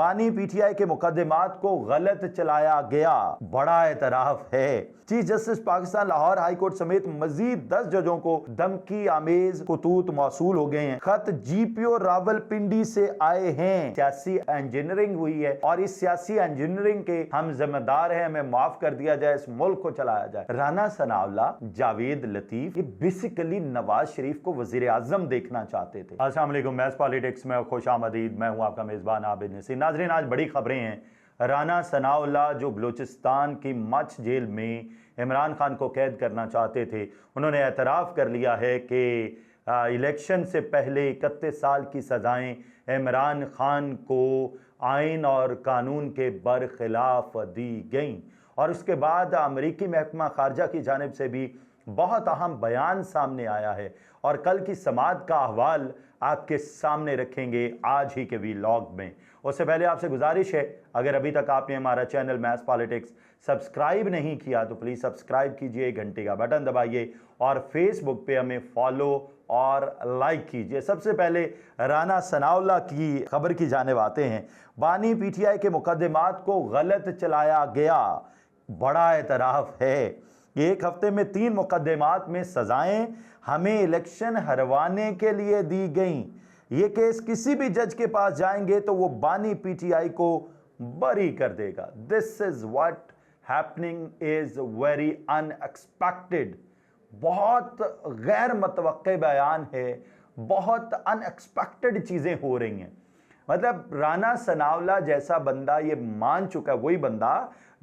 बानी पीटीआई के मुकदमात को गलत चलाया गया, बड़ा एतराफ है। Chief justice Pakistan Lahore high court समेत मजीद 10 जजों को धमकी आमेज खतूत मौसूल हो गए हैं। खत जीपीओ रावलपिंडी से आए हैं। सियासी इंजीनियरिंग हुई है और इस सियासी इंजीनियरिंग के हम जिम्मेदार हैं, हमें माफ कर दिया जाए, इस मुल्क को चलाया जाए। राना सनाउल्लाह, जावेद लतीफ, ये बेसिकली नवाज शरीफ को वजीर आजम देखना चाहते थे। अस्सलाम वालेकुम, मैच पॉलिटिक्स में खुश आमदीद। मैं हूं आपका मेजबान आबिद नसीर। नाजरीन, आज बड़ी खबरें हैं। राना सनाउल्लाह जो बलूचिस्तान की मच जेल में इमरान खान को कैद करना चाहते थे, उन्होंने एतराफ़ कर लिया है कि इलेक्शन से पहले 31 साल की सज़ाएं इमरान खान को आइन और कानून के बरखिलाफ दी गईं। और उसके बाद अमरीकी महकमा खारजा की जानिब से भी बहुत अहम बयान सामने आया है और कल की समाअत का अहवाल आपके सामने रखेंगे आज ही के वीलॉग में। उससे पहले आपसे गुजारिश है, अगर अभी तक आपने हमारा चैनल मैथ्स पॉलिटिक्स सब्सक्राइब नहीं किया तो प्लीज़ सब्सक्राइब कीजिए, घंटे का बटन दबाइए और फेसबुक पे हमें फॉलो और लाइक कीजिए। सबसे पहले राना सनाउल्लाह की खबर की जानिब आते हैं। बानी पीटीआई के मुकदमात को गलत चलाया गया, बड़ा एतराफ़ है। एक हफ्ते में 3 मुकदमात में सजाएं हमें इलेक्शन हरवाने के लिए दी गईं। ये केस किसी भी जज के पास जाएंगे तो वो बानी पीटीआई को बरी कर देगा। This is what happening is very unexpected. बहुत गैर मुतवक्के बयान है, बहुत अनएक्सपेक्टेड चीज़ें हो रही हैं। मतलब राना सनाउल्लाह जैसा बंदा ये मान चुका है, वही बंदा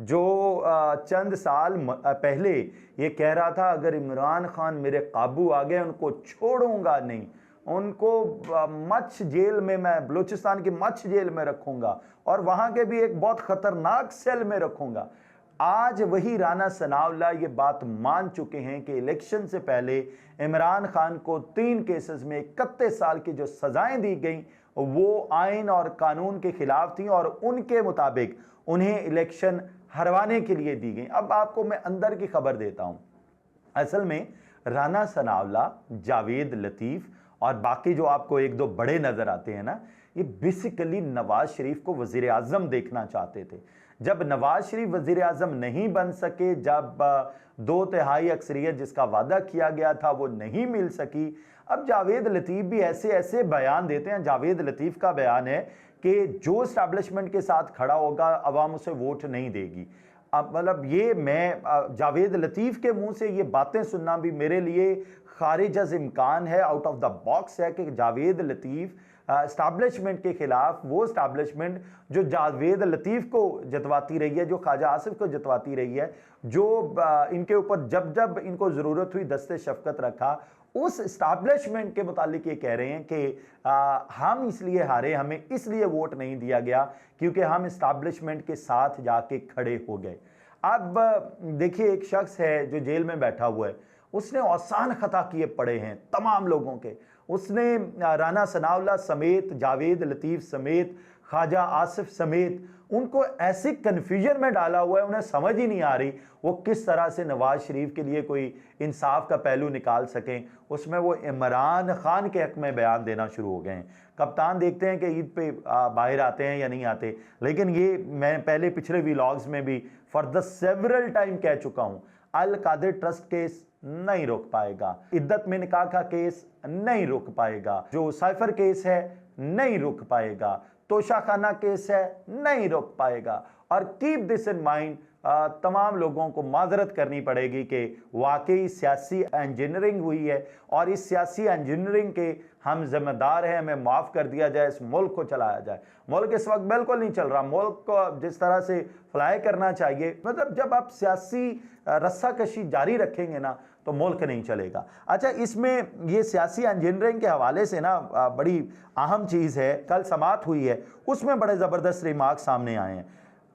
जो चंद साल पहले ये कह रहा था अगर इमरान खान मेरे काबू आ गए उनको छोड़ूंगा नहीं, उनको मच जेल में, मैं बलूचिस्तान की मच जेल में रखूंगा और वहां के भी एक बहुत खतरनाक सेल में रखूंगा। आज वही राना सनाउल्लाह ये बात मान चुके हैं कि इलेक्शन से पहले इमरान खान को 3 केसेस में 31 साल की जो सजाएं दी गई वो आइन और कानून के खिलाफ थी और उनके मुताबिक उन्हें इलेक्शन हरवाने के लिए दी गई। अब आपको मैं अंदर की खबर देता हूं। असल में राना सनाउल्लाह, जावेद लतीफ और बाकी जो आपको 1-2 बड़े नजर आते हैं ना, ये बेसिकली नवाज शरीफ को वजीर आजम देखना चाहते थे। जब नवाज शरीफ वजीर आजम नहीं बन सके, जब 2/3 अक्सरियत जिसका वादा किया गया था वो नहीं मिल सकी, अब जावेद लतीफ भी ऐसे ऐसे बयान देते हैं। जावेद लतीफ का बयान है कि जो एस्टैब्लिशमेंट के साथ खड़ा होगा अवाम उसे वोट नहीं देगी। अब मतलब ये मैं जावेद लतीफ के मुंह से ये बातें सुनना भी मेरे लिए खारिज अज इम्कान है, आउट ऑफ द बॉक्स है कि जावेद लतीफ एस्टैब्लिशमेंट के खिलाफ, वो एस्टैब्लिशमेंट जो जावेद लतीफ को जतवाती रही है, जो ख्वाजा आसिफ को जतवाती रही है, जो इनके ऊपर जब जब इनको ज़रूरत हुई दस्ते शफकत रखा, उस एस्टैब्लिशमेंट के मुतालिक ये कह रहे हैं कि हम इसलिए हारे, हमें इसलिए वोट नहीं दिया गया क्योंकि हम एस्टैब्लिशमेंट के साथ जाके खड़े हो गए। अब देखिए, एक शख्स है जो जेल में बैठा हुआ है, उसने आसान खता किए पड़े हैं तमाम लोगों के। उसने राना सनाउल्लाह समेत, जावेद लतीफ समेत, ख्वाजा आसिफ समेत उनको ऐसे कन्फ्यूजन में डाला हुआ है, उन्हें समझ ही नहीं आ रही वो किस तरह से नवाज शरीफ के लिए कोई इंसाफ का पहलू निकाल सकें। उसमें वो इमरान खान के हक में बयान देना शुरू हो गए हैं। कप्तान देखते हैं कि ईद पे बाहर आते हैं या नहीं आते, लेकिन ये मैं पहले पिछले व्लॉग्स में भी फॉर द सेवरल टाइम कह चुका हूँ, अल कादिर ट्रस्ट केस नहीं रोक पाएगा, इद्दत में निकाह का केस नहीं रोक पाएगा, जो साइफर केस है नहीं रोक पाएगा, तोशाखाना केस है नहीं रोक पाएगा। और कीप दिस इन माइंड, तमाम लोगों को माजरत करनी पड़ेगी कि वाकई सियासी इंजीनियरिंग हुई है और इस सियासी इंजीनियरिंग के हम जिम्मेदार हैं, हमें माफ़ कर दिया जाए, इस मुल्क को चलाया जाए। मुल्क इस वक्त बिल्कुल नहीं चल रहा, मुल्क को जिस तरह से फ्लाई करना चाहिए, मतलब जब आप सियासी रस्साकशी जारी रखेंगे ना तो मुल्क नहीं चलेगा। अच्छा, इसमें ये सियासी इंजीनियरिंग के हवाले से ना बड़ी अहम चीज़ है, कल समाअत हुई है, उसमें बड़े ज़बरदस्त रिमार्क सामने आए हैं।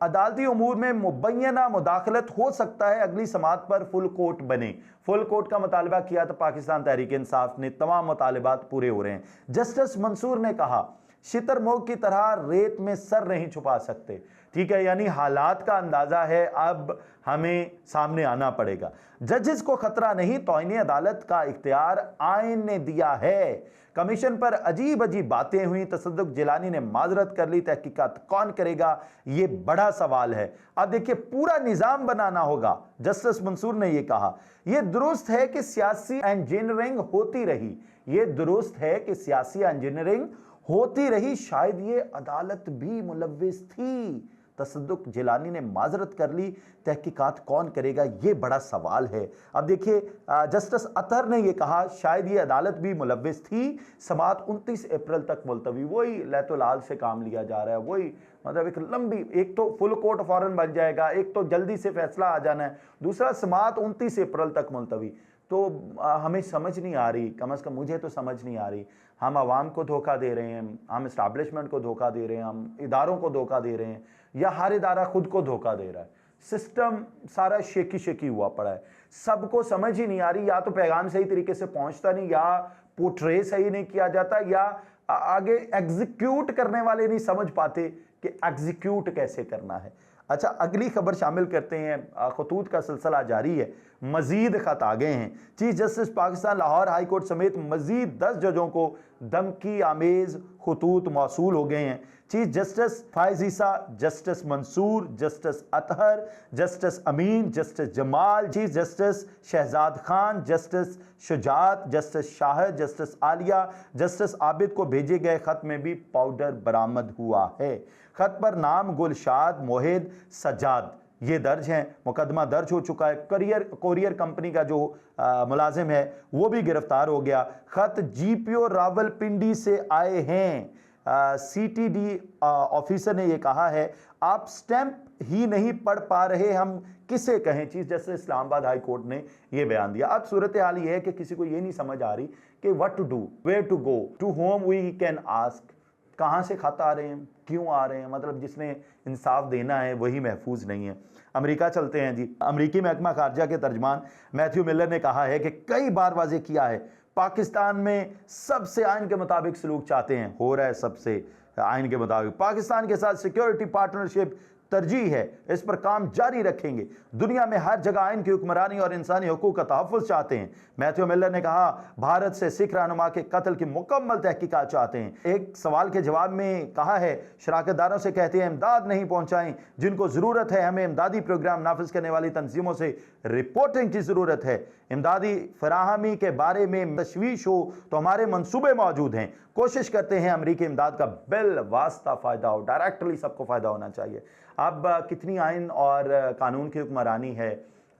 अदालती उमूर में मुबैना मुदाखलत हो सकता है, अगली समाअत पर फुल कोर्ट बने। फुल कोर्ट का मुतालबा किया तो पाकिस्तान तहरीक इंसाफ ने तमाम मुतालबात पूरे हो रहे हैं। जस्टिस मंसूर ने कहा शितरमोग की तरह रेत में सर नहीं छुपा सकते। ठीक है, यानी हालात का अंदाजा है, अब हमें सामने आना पड़ेगा। जजेस को खतरा नहीं, तौहीन अदालत का इख्तियार आइन ने दिया है। कमीशन पर अजीब अजीब बातें हुई, तसद्दुक जिलानी ने माजरत कर ली, तहकीकात कौन करेगा, ये बड़ा सवाल है। अब देखिए, पूरा निजाम बनाना होगा, जस्टिस मंसूर ने यह कहा। यह दुरुस्त है कि सियासी इंजीनियरिंग होती रही, ये दुरुस्त है कि सियासी इंजीनियरिंग होती रही, शायद ये अदालत भी मुलव्विस थी। तसद्दुक जिलानी ने माजरत कर ली, तहकीकात कौन करेगा, ये बड़ा सवाल है। अब देखिए, जस्टिस अतहर ने यह कहा शायद ये अदालत भी मुलव्विस थी। समाअत 29 अप्रैल तक मुलतवी, वही लैतुलाल से काम लिया जा रहा है, वही मतलब एक लंबी, एक तो फुल कोर्ट फौरन बन जाएगा, एक तो जल्दी से फैसला आ जाना है, दूसरा समाअत 29 अप्रैल तक मुलतवी। तो हमें समझ नहीं आ रही, कम से कम मुझे तो समझ नहीं आ रही, हम आवाम को धोखा दे रहे हैं, हम इस्टेब्लिशमेंट को धोखा दे रहे हैं, हम इदारों को धोखा दे रहे हैं, या हर इदारा खुद को धोखा दे रहा है। सिस्टम सारा शेकी शेकी हुआ पड़ा है, सबको समझ ही नहीं आ रही, या तो पैगाम सही तरीके से पहुंचता नहीं, या पोर्ट्रे सही नहीं किया जाता, या आगे एग्जीक्यूट करने वाले नहीं समझ पाते कि एग्जीक्यूट कैसे करना है। अच्छा, अगली खबर शामिल करते हैं। खतूत का सिलसिला जारी है, मजीद खत आ गए हैं। Chief justice Pakistan Lahore high court समेत मजीद 10 जजों को धमकी आमेज खतूत मौसूल हो गए हैं। Chief justice Faiz Isa, justice Mansoor, justice Athar, justice Amin, justice Jamal, chief justice Shahzad Khan, justice Shujaat, justice Shahid, justice Aliya, justice Abid को भेजे गए खत में भी पाउडर बरामद हुआ है। खत पर नाम गुलशाद, मोहिद, सज्जाद ये दर्ज हैं। मुकदमा दर्ज हो चुका है। कोरियर कंपनी का जो मुलाजिम है वो भी गिरफ्तार हो गया। खत जीपीओ रावलपिंडी से आए हैं। सीटीडी ऑफिसर ने यह कहा है, आप स्टैंप ही नहीं पढ़ पा रहे, हम किसे कहें। Chief justice Islamabad high court ने यह बयान दिया। अब सूरत हाल यह है कि किसी को यह नहीं समझ आ रही कि what to do, where to go, to home we can ask, कहां से खत आ रहे हैं, क्यों आ रहे हैं, मतलब जिसने इंसाफ देना है वही महफूज नहीं है। अमेरिका चलते हैं जी। अमेरिकी महकमा खारजा के तर्जमान मैथ्यू मिलर ने कहा है कि कई बार वाजे किया है, पाकिस्तान में सबसे आइन के मुताबिक सलूक चाहते हैं, हो रहा है सबसे आइन के मुताबिक। पाकिस्तान के साथ सिक्योरिटी पार्टनरशिप तरजीह है, इस पर काम जारी रखेंगे। दुनिया में हर जगह आइन की हुक्मरानी और इंसानी हकूक का तहफ़्फ़ुज़ चाहते हैं। मैथ्यू मिलर ने कहा, भारत से सिख रहनुमा के कत्ल की मुकम्मल तहकीकात चाहते हैं। एक सवाल के जवाब में कहा है, शराकतदारों से कहते हैं इमदाद नहीं पहुंचाएं, जिनको ज़रूरत है, हमें इमदादी प्रोग्राम नाफिज करने वाली तंजीमों से रिपोर्टिंग की ज़रूरत है। इमदादी फराहमी के बारे में तशवीश हो तो हमारे मनसूबे मौजूद हैं, कोशिश करते हैं अमरीकी इमदाद का बिल वास्ता फ़ायदा हो, डायरेक्टली सबको फ़ायदा होना चाहिए। अब कितनी आइन और कानून की हुक्मरानी है,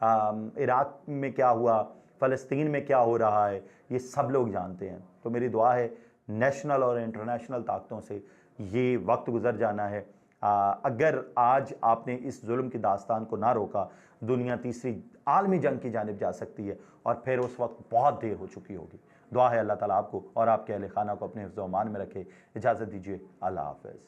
इराक में क्या हुआ, फ़लस्तीन में क्या हो रहा है, ये सब लोग जानते हैं। तो मेरी दुआ है नेशनल और इंटरनेशनल ताकतों से ये वक्त गुजर जाना है। अगर आज आपने इस जुल्म की दास्तान को ना रोका, दुनिया तीसरी आलमी जंग की जानिब जा सकती है और फिर उस वक्त बहुत देर हो चुकी होगी। दुआ है अल्लाह ताला आपको और आपके अहले खाना को अपने हिफ्ज़-ओ-अमान में रखे। इजाज़त दीजिए, अल्लाह हाफ़िज़।